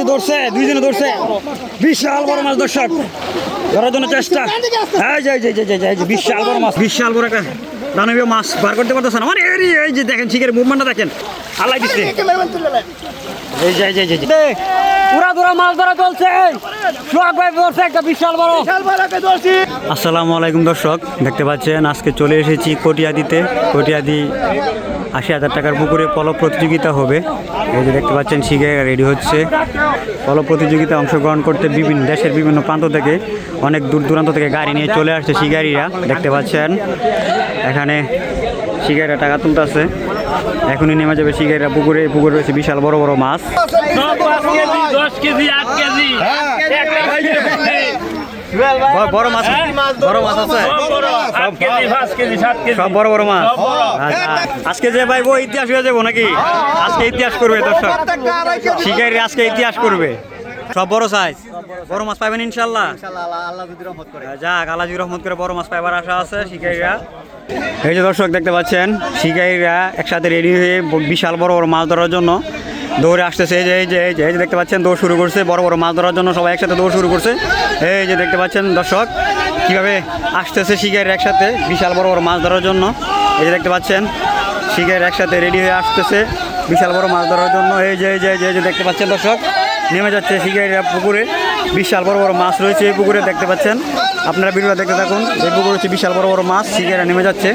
ধরছে দুইজনে ধরছে বিশাল বড় মাছ দর্শক ধরার জন্য চেষ্টা বিশাল বড় মাছ বিশাল বড় একটা দানবীয় মাছ বার করতে পারতেছে না মানে এই যে দেখেন শিকারের মুভমেন্টটা দেখেন আল্লাহ দিচ্ছে মাছ ধরা চলছে একটা বিশাল বড়। আসসালামু আলাইকুম দর্শক, দেখতে পাচ্ছেন আজকে চলে এসেছি কটিয়াদিতে। কটিয়াদি ৮০,০০০ টাকার পুকুরে পলব প্রতিযোগিতা হবে। এই যে দেখতে পাচ্ছেন শিকারীরা রেডি হচ্ছে পলব প্রতিযোগিতায় অংশগ্রহণ করতে। বিভিন্ন দেশের বিভিন্ন প্রান্ত থেকে অনেক দূর দূরান্ত থেকে গাড়ি নিয়ে চলে আসছে শিকারীরা। দেখতে পাচ্ছেন এখানে শিকারীরা টাকা তুলতেছে। এখনই নেমে যাবে শিকারীরা পুকুরে। পুকুরে রয়েছে বিশাল বড় বড় মাছ। 10 কেজি 8 কেজি বড় মাছ বড় মাছ আছে সব বড় বড় মাছ। আজকে যে ভাই ও ইতিহাস হয়ে যাবো নাকি? আজকে ইতিহাস করবে দর্শক, শিকারী আজকে ইতিহাস করবে। সব বড় সাইজ বড় মাছ পাইবেন ইনশাল্লাহ। যাক আল্লাহ যদি রহমত করে বড় মাছ পাইবার আশা আছে শিকারীরা। এই যে দর্শক দেখতে পাচ্ছেন শিকারীরা একসাথে রেডি হয়ে বিশাল বড় বড় মাছ ধরার জন্য দৌড়ে আসতেছে। এই যে দেখতে পাচ্ছেন দৌড় শুরু করছে বড় বড় মাছ ধরার জন্য। সবাই একসাথে দৌড় শুরু করছে। এই যে দেখতে পাচ্ছেন দর্শক কিভাবে আসতেছে শিকারীরা একসাথে বিশাল বড় বড় মাছ ধরার জন্য। এই যে দেখতে পাচ্ছেন শিকারীরা একসাথে রেডি হয়ে আসতেছে বিশাল বড় মাছ ধরার জন্য। এই যে দেখতে পাচ্ছেন দর্শক নেমে যাচ্ছে শিকারীরা পুকুরে। বিশাল বড় বড় মাছ রয়েছে এই পুকুরে দেখতে পাচ্ছেন। আপনারা ভিডিওটা দেখতে থাকুন। এই পুকুরে হচ্ছে বিশাল বড় বড় মাছ। শিকারীরা নেমে যাচ্ছে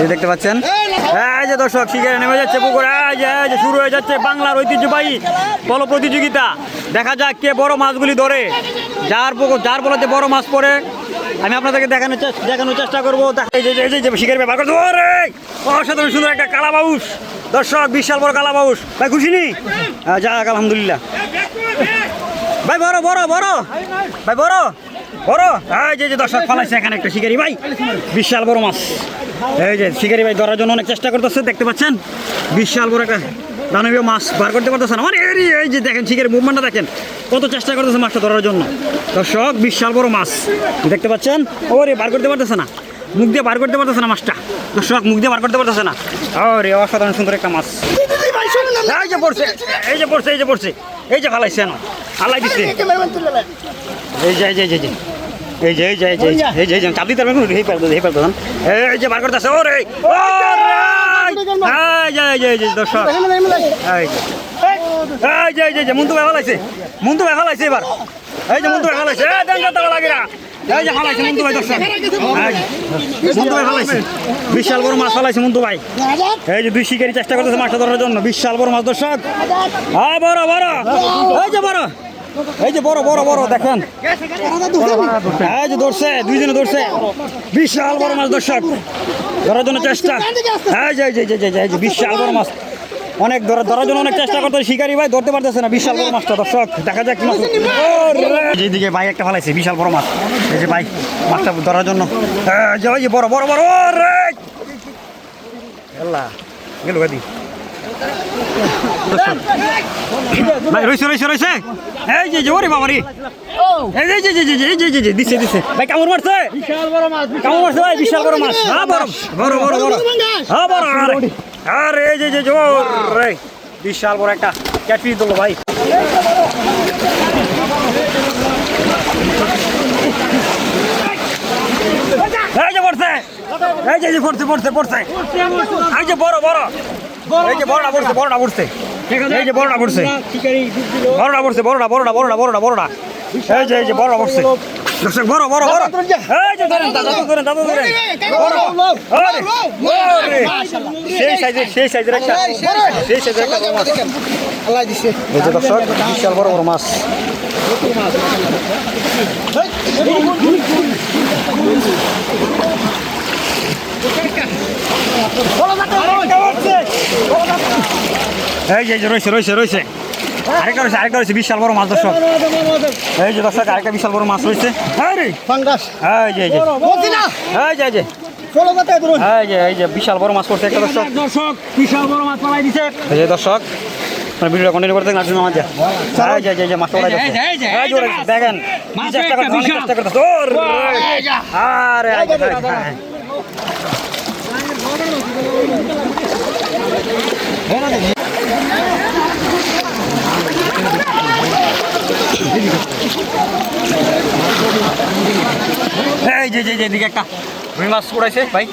এই দেখতে পাচ্ছেন। এই যে দর্শক শিকারীরা নেমে যাচ্ছে পুকুরে। এই যে শুরু হয়ে যাচ্ছে বাংলার ঐতিহ্যবাহী পলব প্রতিযোগিতা। দেখা যাক কে বড় মাছগুলি ধরে। যার বলতে বড় মাছ পড়ে আমি আপনাদেরকে দেখানোর চেষ্টা করবো। শিকারী ব্যাপার করতে অসাধারণ সুন্দর একটা কালাবাউস দর্শক, বিশাল বড় কালাবাউস। ভাই খুশি নি? যাক আলহামদুলিল্লাহ ভাই। বড় বড় বড় ভাই বড় বড়। এই যে দর্শক ফালাইছে এখানে একটা শিকারী ভাই বিশাল বড় মাছ। এই যে শিকারী ভাই ধরার জন্য অনেক চেষ্টা করতেছে। দেখতে পাচ্ছেন বিশাল বড় একটা দানবীয় মাছ বার করতে পারতেছে না মানে এই যে দেখেন শিকারীর মুভমেন্টটা দেখেন কত চেষ্টা করতেছে মাছটা ধরার জন্য দর্শক। বিশাল বড় মাছ দেখতে পাচ্ছেন। ওরে বার করতে পারতেছে না, মুখ দিয়ে বার করতে পারতেছে না মাছটা দর্শক, মুখ দিয়ে বার করতে পারতেছে না। ওরে অসাধারণ সুন্দর একটা মাছ। এই যে পড়ছে এই যে পড়ছে এই যে পড়ছে এই যে ফালাইছে না আল্লাহ দিচ্ছে। এই যে চাপ দিতে পারবেন এই যে বার করতেছে। ওরে দর্শক এই যে মুন্তু ভাই ফালাইছে, মুন্তু ভাই ফালাইছে এবার। এই যে মুন্তু ভাই ফালাইছে লাগেরা। এই যে ফালাইছে মুন্তু ভাই দর্শক, মুন্তু ভাই ফালাইছে বিশাল বড় মাছ ফালাইছে মুন্তু ভাই। এই যে দুই শিকারী চেষ্টা করতেছে মাছটা ধরার জন্য বিশাল বড় মাছ দর্শক। বড় বড় এই যে বড় এই যে বড় বড় বড় দেখেন। এই যে ধরছে দুইজনে ধরছে বিশাল বড় মাছ দর্শক ধরার জন্য চেষ্টা। এই যে বিশাল বড় মাছ অনেক ধরার জন্য অনেক চেষ্টা করতে শিকারী ভাই ধরতে পারতেছে না বিশাল বড় মাছটা দর্শক। দেখা যাক মাছ যেদিকে ভাই একটা ফালাইছে বিশাল বড় মাছ। এই যে ভাই মাছটা ধরার জন্য ওই যে বড় বড় বড় গেল গাদি ভাই রয়েছে রয়েছে রয়েছে। এই যে ওরে বাবারি এই যে দিচ্ছে ভাই কামড় মারছে কামড় মারছে ভাই বিশাল বড় মাছ। বড় বড় বড় বড় বড় আরে এই যে জোর রে বিশাল বড় একটা ক্যাটফিশ দিল ভাই। এই যে পড়ছে এই যে পড়ছে পড়ছে এই যে বড় বড় এই যে বড়টা পড়ছে বড়টা পড়ছে এই যে বড়টা পড়ছে বড়টা পড়ছে বড়টা বড়টা বড়টা বড়টা বড়টা এই যে বড়টা পড়ছে দর্শক বড় বড় বড়। এই যে ধরেন দাদা ধরেন সেই সাইজের একটা মাছ আল্লাহ দিছে। এই যে দর্শক বিশাল বড় বড় মাছ। এই যে রয়েছে রয়েছে রয়েছে আরেকটা রয়েছে বিশাল বড় মাছ দর্শক। এই যে দর্শক আরেকটা বিশাল বড় মাছ রয়েছে। এই যে বিশাল বড় মাছ পড়ছে একটা দর্শক বিশাল বড় মাছ পালাই দিছে। এই যে দর্শক ভিডিওটা কন্টিনিউ করতে নাচুন আমার যে মাছটা ওড়াই যাচ্ছে দেখেন চেষ্টা করতে আরে এই যে এদিকে একটা রুই মাছ পড়াইছে ভাই।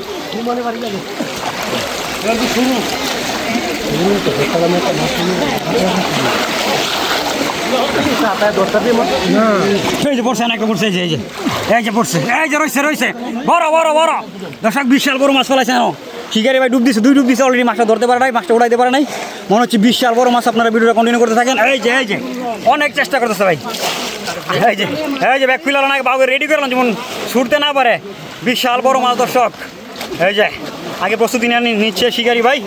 এই যে পড়ছে, একটা পড়ছে, এই যে পড়ছে, এই যে রয়েছে বড় দর্শক বিশাল বড় মাছ ফেলাইছে। শিকারি ভাই ডুব দিচ্ছে, 2 ডুব দিচ্ছে অলরেডি, মাছটা ধরতে পারে নাই, মাছটা উড়াইতে পারে নাই, মনে হচ্ছে বিশাল বড় মাছ। আপনারা ভিডিওটা কন্টিনিউ করতে থাকেন। এই যে অনেক চেষ্টা করতেছে ভাই। এই যে ব্যাক ফিলার না বাবু রেডি করলাম যেমন ছুটতে না পারে, বিশাল বড় মাছ দর্শক। এই যে আগে প্রস্তুতি নিচ্ছে শিকারি ভাই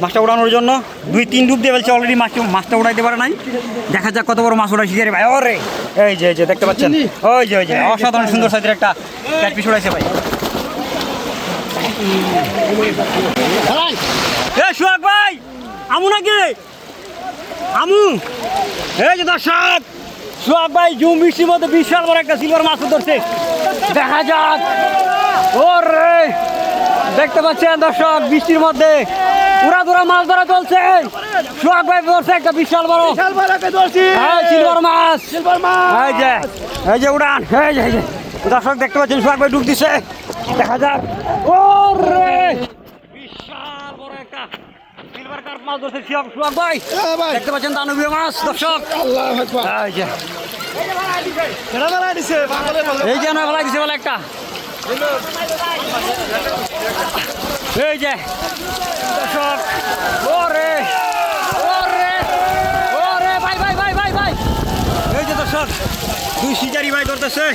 মাছটা উড়ানোর জন্য। 2-3 ডুব দিয়ে ফেলছে অলরেডি, মাছটা উড়াইতে পারে নাই। দেখা যাক কত বড় মাছ উড়ায় শিকারি ভাই। ওরে এই যে দেখতে পাচ্ছেন, ওই যে অসাধারণ সুন্দর সাইজের একটা ক্যাটফিশ উড়াইছে ভাই। সোহাগ ভাই আমু নাকি আমু? এই যে দর্শক সোহাগ ভাই জুম বৃষ্টির মধ্যে বিশাল বড় একটা সিলভার মাছ ধরছে। দেখা যাক। ওরে দেখতে পাচ্ছেন দর্শক বৃষ্টির মধ্যে উড়াধুরা মাছ ধরা চলছে। সোহাগ ভাই ধরছে একটা বিশাল বড় সিলভার মাছ। এই যে উড়ান। এই যে দর্শক দেখতে পাচ্ছেন সোহাগ ভাই ডুব দিছে। দেখা যাক। ওরে বিশাল বড় একটা সিলভার কার্প মাছ ধরছে সোহাগ ভাই। দেখতে পাচ্ছেন দানবীয় মাছ দর্শক। এই যে ফেলাই দিছে বলে একটা। এই যে দর্শক ওরে ভাই এই যে দর্শক 2 শিকারি ভাই ধরতেছে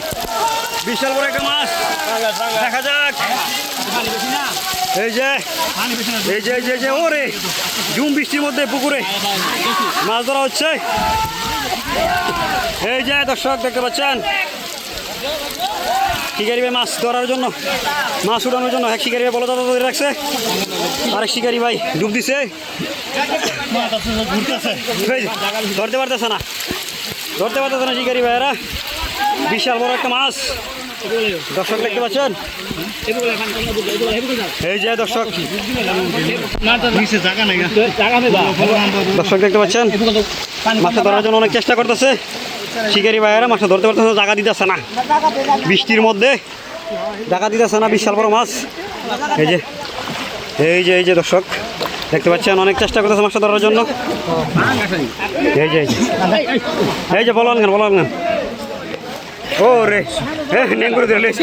বিশাল বড় একটা মাছ। দেখা যাক। এই যে ওরে জুম বৃষ্টির মধ্যে পুকুরে মাছ ধরা হচ্ছে। এই যে দর্শক দেখতে পাচ্ছেন শিকারি ভাই মাছ ধরার জন্য, মাছ উঠানোর জন্য এক শিকারি ভাই বলদা ধরে রাখছে, আরেক শিকারি ভাই ডুব দিছে। ধরতে পারতেছে না শিকারি ভাইয়েরা। বিশাল বড় একটা মাছ দর্শক দেখতে পাচ্ছেন। এই যে দর্শক দেখতে পাচ্ছেন মাছটা ধরার জন্য অনেক চেষ্টা করতেছে শিকারি ভাইয়েরা, মাছটা ধরতে পারতেছে, জায়গা দিতেছে না, বৃষ্টির মধ্যে জায়গা দিতেছে না বিশাল বড় মাছ। এই যে দর্শক দেখতে পাচ্ছেন অনেক চেষ্টা করতেছে মাছটা ধরার জন্য। এই যে বলন গান ও রে নেঙ্গুরে ধরে লেছি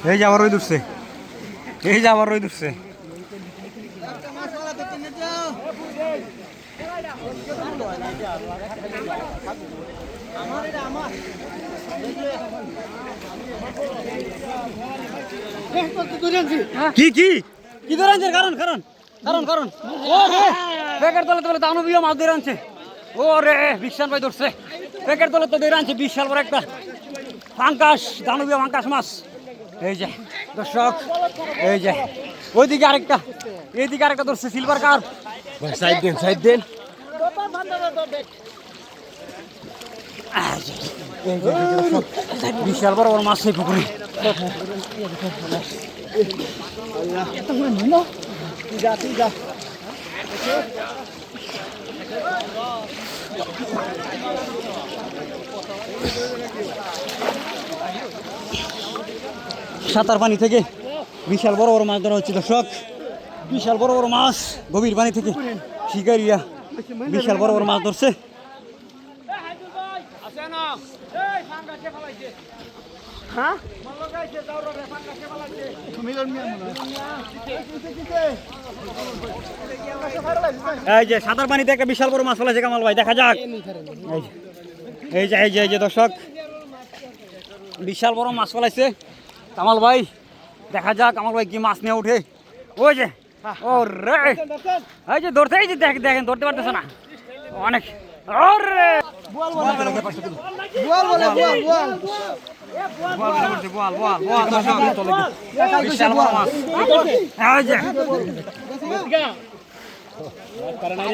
এই যে আবার রই ধরছে, কি ধরে আনছে? কারণ ও রে বেকার তলে দানবীয় মাছ ধরে আনছে। ও রে বিশাল ভাই ধরছে বেকার তলে তো ধরে আনছে বিশাল বড় একটা ফাঙ্কাস, দানবীয় ফাঙ্কাস মাছ। এই যে দর্শক এই যে ওইদিকে আরেকটা, এইদিকে আরেকটা ধরছে সিলভার কার্প। সাইড দেন বিশাল বড় বড় মাছ সেই পুকুরে। সাঁতার পানি থেকে বিশাল বড় বড় মাছ ধরা হচ্ছে দর্শক, বিশাল বড় বড় মাছ গভীর পানি থেকে শিকারিয়া বিশাল বড় বড় মাছ ধরছে। এই যে সাঁতার পানিতে একটা বিশাল বড় মাছ ফেলেছে কামাল ভাই, দেখা যাক। এই যে দর্শক বিশাল বড় মাছ ফেলাইছে কামাল ভাই, দেখা যাক কামাল ভাই কি মাছ নিয়ে উঠে। ওই যে ও রে এই যে ধরতে, এই যে দেখেন ধরতে পারতেছে না, অনেক আরে বল বলে বল বল দর্শক বিশাল বড় মাছ এই যে